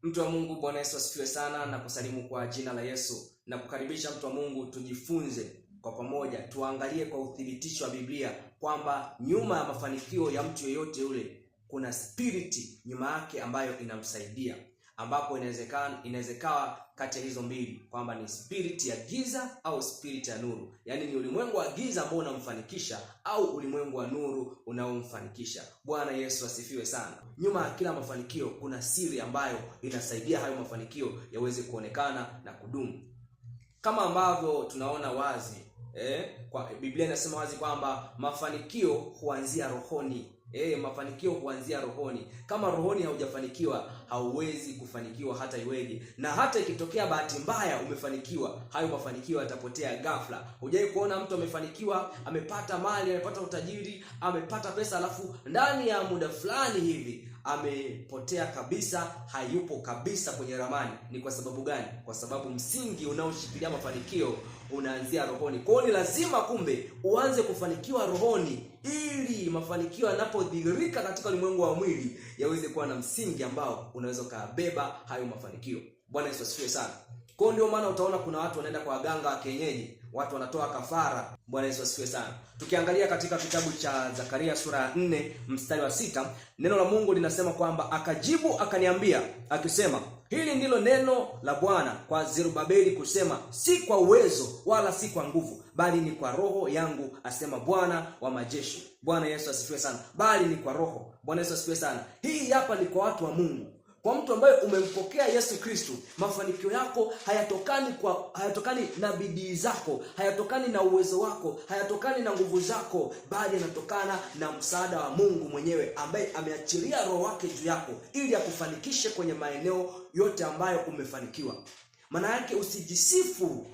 Mtu wa Mungu, Bwana Yesu asifiwe sana, na kusalimu kwa jina la Yesu na kukaribisha mtu wa Mungu tujifunze kwa pamoja, tuangalie kwa uthibitisho wa Biblia kwamba nyuma ya mafanikio ya mtu yeyote yule kuna spiriti nyuma yake ambayo inamsaidia, ambapo inawezekana kati ya hizo mbili kwamba ni spiriti ya giza au spiriti ya nuru. Yaani ni ulimwengu wa giza ambao unamfanikisha au ulimwengu wa nuru unaomfanikisha. Bwana Yesu asifiwe sana. Nyuma ya kila mafanikio kuna siri ambayo inasaidia hayo mafanikio yaweze kuonekana na kudumu. Kama ambavyo tunaona wazi, kwa Biblia inasema wazi kwamba mafanikio huanzia rohoni. Mafanikio huanzia rohoni. Kama rohoni haujafanikiwa, hauwezi kufanikiwa hata iweje. Na hata ikitokea bahati mbaya umefanikiwa, hayo mafanikio yatapotea ghafla. Hujai kuona mtu amefanikiwa, amepata mali, amepata utajiri, amepata pesa, alafu ndani ya muda fulani hivi amepotea kabisa, hayupo kabisa kwenye ramani? Ni kwa sababu gani? Kwa sababu msingi unaoshikilia mafanikio unaanzia rohoni. Kwa hiyo ni lazima kumbe uanze kufanikiwa rohoni, ili mafanikio yanapodhihirika katika ulimwengu wa mwili yaweze kuwa na msingi ambao unaweza kubeba hayo mafanikio. Bwana Yesu asifiwe sana. Kwa hiyo ndio maana utaona kuna watu wanaenda kwa waganga wa kienyeji, watu wanatoa kafara. Bwana Yesu asifiwe sana. Tukiangalia katika kitabu cha Zakaria sura ya 4 mstari wa 6, neno la Mungu linasema kwamba akajibu akaniambia akisema, hili ndilo neno la Bwana kwa Zerubabeli kusema, si kwa uwezo wala si kwa nguvu, bali ni kwa roho yangu, asema Bwana wa majeshi. Bwana Yesu asifiwe sana. Bali ni kwa roho. Bwana Yesu asifiwe sana. Hii hapa ni kwa watu wa Mungu. Kwa mtu ambaye umempokea Yesu Kristo, mafanikio yako hayatokani na bidii zako, hayatokani na uwezo wako, hayatokani na nguvu zako, bali yanatokana na msaada wa Mungu mwenyewe ambaye ameachilia roho wake juu yako ili akufanikishe kwenye maeneo yote ambayo umefanikiwa. Maana yake usijisifu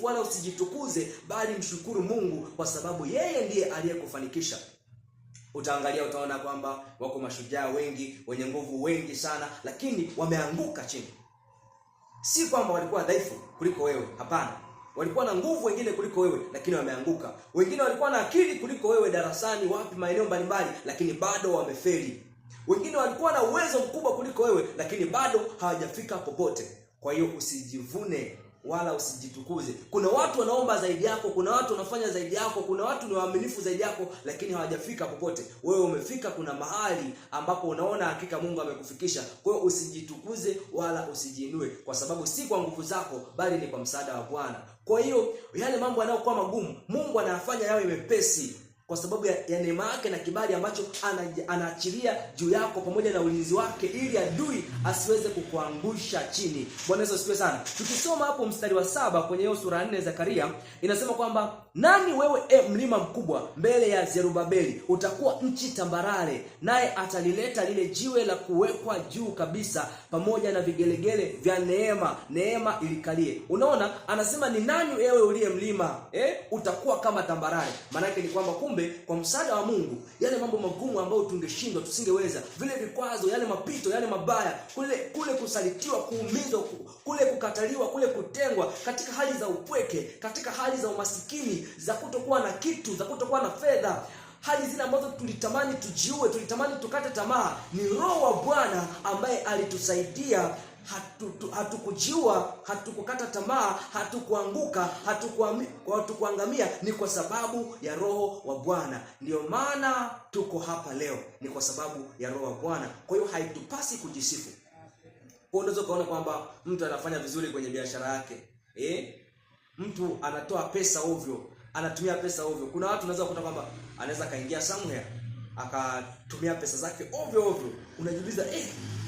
wala usijitukuze, bali mshukuru Mungu kwa sababu yeye ndiye aliyekufanikisha. Utaangalia utaona kwamba wako mashujaa wengi, wenye nguvu wengi sana, lakini wameanguka chini. Si kwamba walikuwa dhaifu kuliko wewe, hapana. Walikuwa na nguvu wengine kuliko wewe, lakini wameanguka. Wengine walikuwa na akili kuliko wewe darasani, wapi, maeneo mbalimbali, lakini bado wamefeli. Wengine walikuwa na uwezo mkubwa kuliko wewe, lakini bado hawajafika popote. Kwa hiyo usijivune wala usijitukuze. Kuna watu wanaomba zaidi yako, kuna watu wanafanya zaidi yako, kuna watu ni waaminifu zaidi yako, lakini hawajafika popote. Wewe umefika, kuna mahali ambapo unaona hakika Mungu amekufikisha. Kwa hiyo usijitukuze wala usijiinue, kwa sababu si kwa nguvu zako, bali ni kwa msaada wa Bwana. Kwa hiyo yale mambo yanayokuwa magumu, Mungu anayafanya yawe mepesi kwa sababu ya neema yake na kibali ambacho anaachilia juu yako pamoja na ulinzi wake, ili adui asiweze kukuangusha chini. Bwana Yesu asifiwe sana. Tukisoma hapo mstari wa 7 kwenye hiyo sura 4 Zakaria, inasema kwamba nani wewe mlima mkubwa mbele ya Zerubabeli, utakuwa nchi tambarare, naye atalileta lile jiwe la kuwekwa juu kabisa pamoja na vigelegele vya neema ilikalie. Unaona, anasema ni nani wewe uliye mlima, utakuwa kama tambarare. Maana yake ni kwamba kumbe kwa msaada wa Mungu, yale mambo magumu ambayo tungeshindwa, tusingeweza, vile vikwazo, yale mapito, yale mabaya, kule kusalitiwa, kuumizwa, kule kukataliwa, kule kutengwa, katika hali za upweke, katika hali za umasikini, za kutokuwa na kitu, za kutokuwa na fedha, hali zile ambazo tulitamani tujiue, tulitamani tukate tamaa, ni Roho wa Bwana ambaye alitusaidia. Hatukujiua, hatukukata tamaa, hatukuanguka, hatukuangamia. Ni kwa sababu ya Roho wa Bwana. Ndio maana tuko hapa leo, ni kwa sababu ya Roho wa Bwana. Kwa hiyo haitupasi kujisifu. Kwa unaweza kuona kwamba mtu anafanya vizuri kwenye biashara yake, mtu anatoa pesa ovyo, anatumia pesa ovyo. Kuna watu unaweza kukuta kwamba anaweza kaingia somewhere akatumia pesa zake ovyo. Unajiuliza,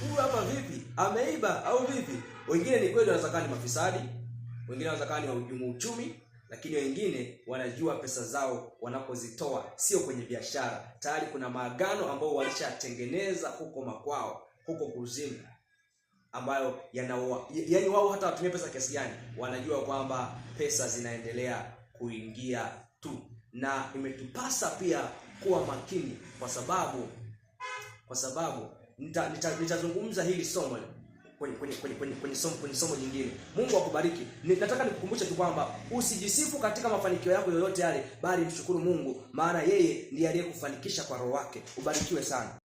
huyu hapa vipi? Ameiba au vipi? Wengine ni kweli wanaweza kuwa ni mafisadi, wengine wanaweza kuwa ni wahujumu uchumi, lakini wengine wanajua pesa zao wanapozitoa sio kwenye biashara. Tayari kuna maagano ambao walishatengeneza huko makwao, huko kuzimu, ambayo yani wao hata watumie pesa kiasi gani, wanajua kwamba pesa zinaendelea kuingia tu. Na imetupasa pia kuwa makini, kwa sababu nitazungumza hili somo kwenye somo jingine. Mungu akubariki. Nataka nikukumbushe tu kwamba usijisifu katika mafanikio yako yoyote yale, bali mshukuru Mungu, maana yeye ndiye aliyekufanikisha kwa roho wake. Ubarikiwe sana.